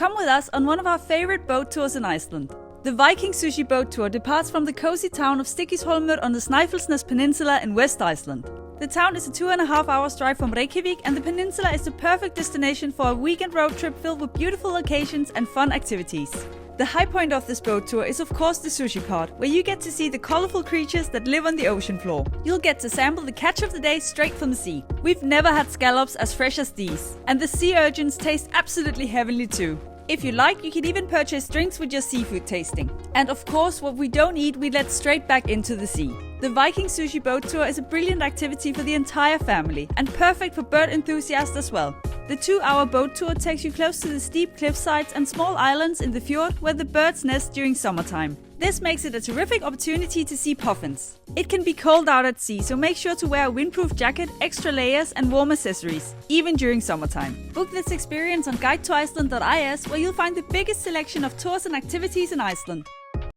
Come with us on one of our favorite boat tours in Iceland. The Viking Sushi Boat Tour departs from the cozy town of Stykkishólmur on the Snæfellsnes peninsula in West Iceland. The town is a 2.5 hours drive from Reykjavik, and the peninsula is the perfect destination for a weekend road trip filled with beautiful locations and fun activities. The high point of this boat tour is of course the sushi part, where you get to see the colorful creatures that live on the ocean floor. You'll get to sample the catch of the day straight from the sea. We've never had scallops as fresh as these, and the sea urchins taste absolutely heavenly too. If you like, you can even purchase drinks with your seafood tasting. And of course, what we don't eat, we let straight back into the sea. The Viking Sushi Boat Tour is a brilliant activity for the entire family, and perfect for bird enthusiasts as well. The 2-hour boat tour takes you close to the steep cliff sides and small islands in the fjord where the birds nest during summertime. This makes it a terrific opportunity to see puffins. It can be cold out at sea, so make sure to wear a windproof jacket, extra layers and warm accessories, even during summertime. Book this experience on guidetoiceland.is, where you'll find the biggest selection of tours and activities in Iceland.